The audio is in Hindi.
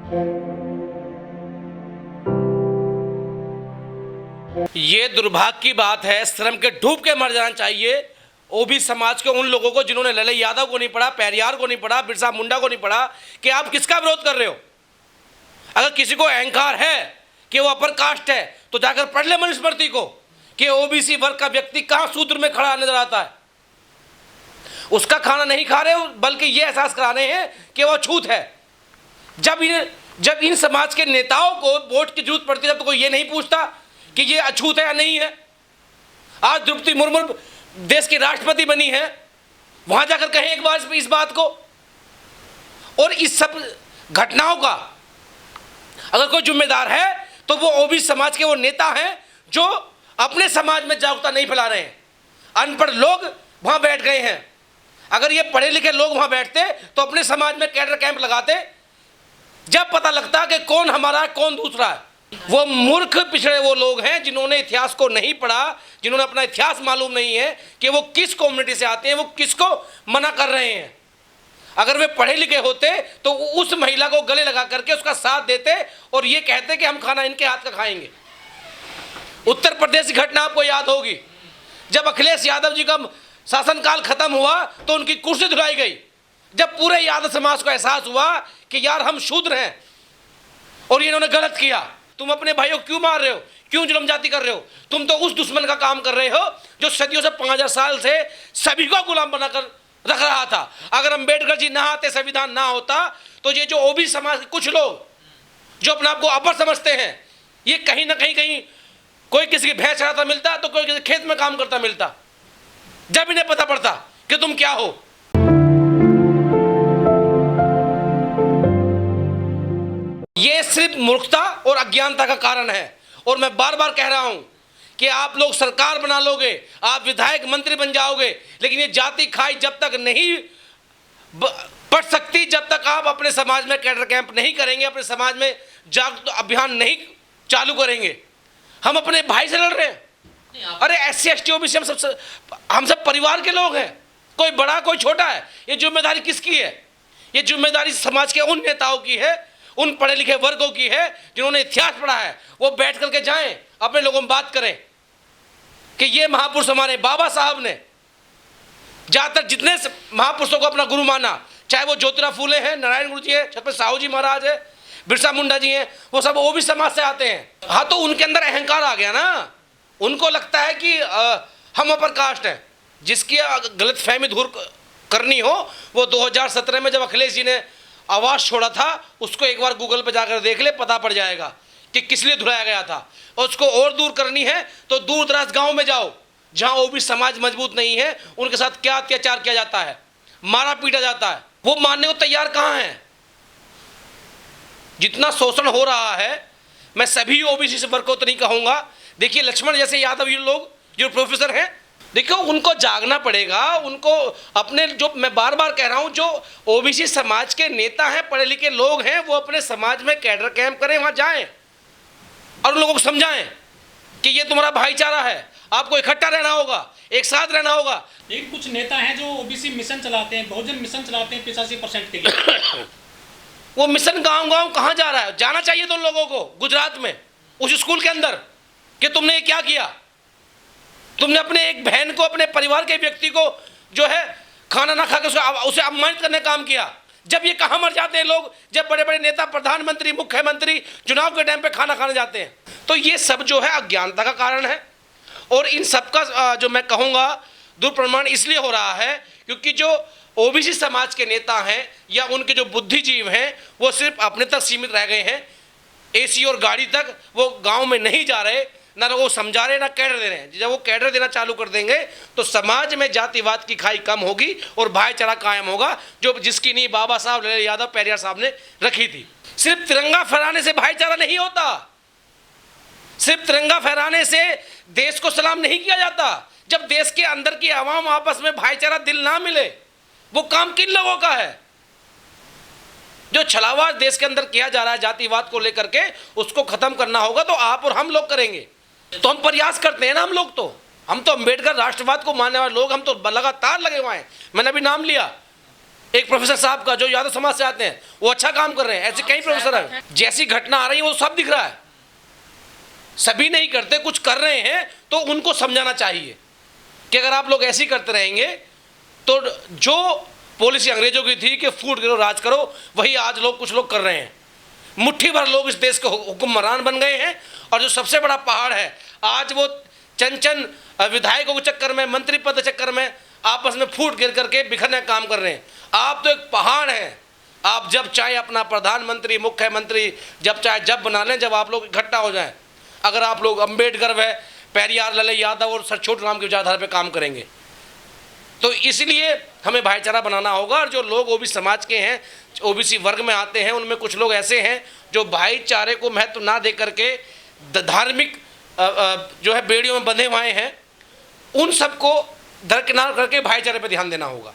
ये दुर्भाग्य की बात है, श्रम के डूब के मर जाना चाहिए ओबीसी समाज के उन लोगों को जिन्होंने ललन यादव को नहीं पढ़ा, पेरियार को नहीं पढ़ा, बिरसा मुंडा को नहीं पढ़ा, कि आप किसका विरोध कर रहे हो। अगर किसी को अहंकार है कि वो अपर कास्ट है तो जाकर पढ़ ले मनुस्मृति को कि ओबीसी वर्ग का व्यक्ति कहाँ सूत्र में खड़ा नजर आता है। उसका खाना नहीं खा रहे हो, बल्कि ये एहसास करा रहे हैं कि वो अछूत है। जब इन समाज के नेताओं को वोट की जरूरत पड़ती है तब तो कोई ये नहीं पूछता कि ये अछूत है या नहीं है। आज द्रौपदी मुर्मू देश की राष्ट्रपति बनी है, वहां जाकर कहें एक बार इस बात को। और इस सब घटनाओं का अगर कोई जिम्मेदार है तो वो ओबीसी समाज के वो नेता हैं जो अपने समाज में जागरूकता नहीं फैला रहे हैं। अनपढ़ लोग वहां बैठ गए हैं। अगर ये पढ़े लिखे लोग वहां बैठते तो अपने समाज में कैडर कैंप लगाते, जब पता लगता कि कौन हमारा है कौन दूसरा है। वो मूर्ख पिछड़े वो लोग हैं जिन्होंने इतिहास को नहीं पढ़ा, जिन्होंने अपना इतिहास मालूम नहीं है कि वो किस कम्युनिटी से आते हैं, वो किसको मना कर रहे हैं। अगर वे पढ़े लिखे होते तो उस महिला को गले लगा करके उसका साथ देते और ये कहते कि हम खाना इनके हाथ का खाएंगे। उत्तर प्रदेश की घटना आपको याद होगी, जब अखिलेश यादव जी का शासनकाल खत्म हुआ तो उनकी कुर्सी धुलाई गई। जब पूरे यादव समाज को एहसास हुआ कि यार हम शूद्र हैं और इन्होंने गलत किया, तुम अपने भाइयों को क्यों मार रहे हो, क्यों जुल्म जाति कर रहे हो, तुम तो उस दुश्मन का काम कर रहे हो जो सदियों से 5000 साल से सभी को गुलाम बनाकर रख रहा था। अगर अम्बेडकर जी ना आते, संविधान ना होता, तो ये जो ओबीसी समाज के कुछ लोग जो अपने आप को अपर समझते हैं, ये कहीं ना कहीं कोई किसी की भैंस चराता मिलता तो कोई किसी खेत में काम करता मिलता, जब इन्हें पता पड़ता कि तुम क्या हो। ये सिर्फ मूर्खता और अज्ञानता का कारण है। और मैं बार बार कह रहा हूं कि आप लोग सरकार बना लोगे, आप विधायक मंत्री बन जाओगे, लेकिन ये जाति खाई जब तक नहीं पड़ सकती, जब तक आप अपने समाज में कैडर कैंप नहीं करेंगे, अपने समाज में जागरूकता अभियान नहीं चालू करेंगे। हम अपने भाई से लड़ रहे हैं। अरे SC ST OBC हम सब परिवार के लोग हैं, कोई बड़ा कोई छोटा है। ये जिम्मेदारी किसकी है? ये जिम्मेदारी समाज के उन नेताओं की है, उन पढ़े लिखे वर्गों की है जिन्होंने इतिहास पढ़ा है। वो बैठ करके जाएं, अपने लोगों में बात करें कि ये महापुरुष हमारे बाबा साहब ने ज़्यादातर जितने महापुरुषों को अपना गुरु माना, चाहे वो ज्योतिराव फूले हैं, नारायण गुरु जी हैं, छत्रपति साहू जी महाराज है, बिरसा मुंडा जी हैं, वो सब ओबीसी समाज से आते हैं। हाँ, तो उनके अंदर अहंकार आ गया ना। उनको लगता है कि हम अपर कास्ट हैं। जिसकी गलत फहमी दूर करनी हो, वो 2017 में जब अखिलेश जी ने आवाज़ छोड़ा था, उसको एक बार गूगल पे जाकर देख ले, पता पड़ जाएगा कि किस लिए धुलाया गया था। और उसको और दूर करनी है तो दूर दराज गाँव में जाओ, जहाँ ओबीसी समाज मजबूत नहीं है, उनके साथ क्या अत्याचार किया जाता है, मारा पीटा जाता है। वो मानने को तैयार कहाँ हैं? जितना शोषण हो रहा है, मैं सभी ओबीसी वर्ग को तो नहीं कहूँगा। देखिए, लक्ष्मण जैसे यादव ये लोग जो प्रोफेसर हैं, देखो उनको जागना पड़ेगा। उनको अपने, जो मैं बार बार कह रहा हूँ, जो ओबीसी समाज के नेता हैं, पढ़े लिखे लोग हैं, वो अपने समाज में कैडर कैंप करें, वहाँ जाएं और उन लोगों को समझाएं कि ये तुम्हारा भाईचारा है, आपको इकट्ठा रहना होगा, एक साथ रहना होगा। लेकिन कुछ नेता हैं जो ओबीसी मिशन चलाते हैं, बहुजन मिशन चलाते हैं 85% के लिए। वो मिशन गांव गांव कहाँ जा रहा है? जाना चाहिए तो उन लोगों को गुजरात में उस स्कूल के अंदर कि तुमने ये क्या किया। तुमने अपने एक बहन को, अपने परिवार के व्यक्ति को जो है खाना ना खा के उसे अपमानित करने का काम किया। जब ये कहाँ मर जाते हैं लोग? जब बड़े बड़े नेता, प्रधानमंत्री, मुख्यमंत्री चुनाव के टाइम पे खाना खाने जाते हैं। तो ये सब जो है अज्ञानता का कारण है। और इन सब का जो मैं कहूँगा दुष्प्रमाण इसलिए हो रहा है क्योंकि जो ओबीसी समाज के नेता हैं या उनके जो बुद्धिजीव हैं, वो सिर्फ अपने तक सीमित रह गए हैं। AC और गाड़ी तक वो गांव में नहीं जा रहे, ना वो समझा रहे, ना कैडर दे रहे हैं। जब वो कैडर देना चालू कर देंगे तो समाज में जातिवाद की खाई कम होगी और भाईचारा कायम होगा, जो जिसकी नींव बाबा साहब ललन यादव पेरियार साहब ने रखी थी। सिर्फ तिरंगा फहराने से भाईचारा नहीं होता, सिर्फ तिरंगा फहराने से देश को सलाम नहीं किया जाता। जब देश के अंदर की आवाम आपस में भाईचारा दिल ना मिले, वो काम किन लोगों का है? जो छलावा देश के अंदर किया जा रहा है जातिवाद को लेकर के, उसको खत्म करना होगा तो आप और हम लोग करेंगे। तो हम प्रयास करते हैं ना, हम तो अम्बेडकर राष्ट्रवाद को मानने वाले लोग, हम तो लगातार लगे हुए हैं। मैंने अभी नाम लिया एक प्रोफेसर साहब का जो यादव समाज से आते हैं, वो अच्छा काम कर रहे हैं, ऐसे कई प्रोफेसर हैं। जैसी घटना आ रही है वो सब दिख रहा है, सभी नहीं करते, कुछ कर रहे हैं, तो उनको समझाना चाहिए कि अगर आप लोग ऐसे ही करते रहेंगे तो जो पॉलिसी अंग्रेजों की थी कि फूट गिरो राज करो, वही आज लोग कुछ लोग कर रहे हैं। मुट्ठी भर लोग इस देश के हुक्मरान बन गए हैं, और जो सबसे बड़ा पहाड़ है आज वो चंद विधायकों के चक्कर में, मंत्री पद के चक्कर में आपस में फूट गिर करके बिखरने का काम कर रहे हैं। आप तो एक पहाड़ हैं, आप जब चाहे अपना प्रधानमंत्री, मुख्यमंत्री जब चाहे जब बना लें, जब आप लोग इकट्ठा हो जाएं। अगर आप लोग अम्बेडकर व पेरियार, लले यादव और सर छोटू राम की विचारधारा पे काम करेंगे तो इसलिए हमें भाईचारा बनाना होगा। और जो लोग ओबीसी समाज के हैं, ओबीसी वर्ग में आते हैं, उनमें कुछ लोग ऐसे हैं जो भाईचारे को महत्व ना दे करके धार्मिक जो है बेड़ियों में बंधे हुए हैं, उन सबको दरकिनार करके भाईचारे पर ध्यान देना होगा।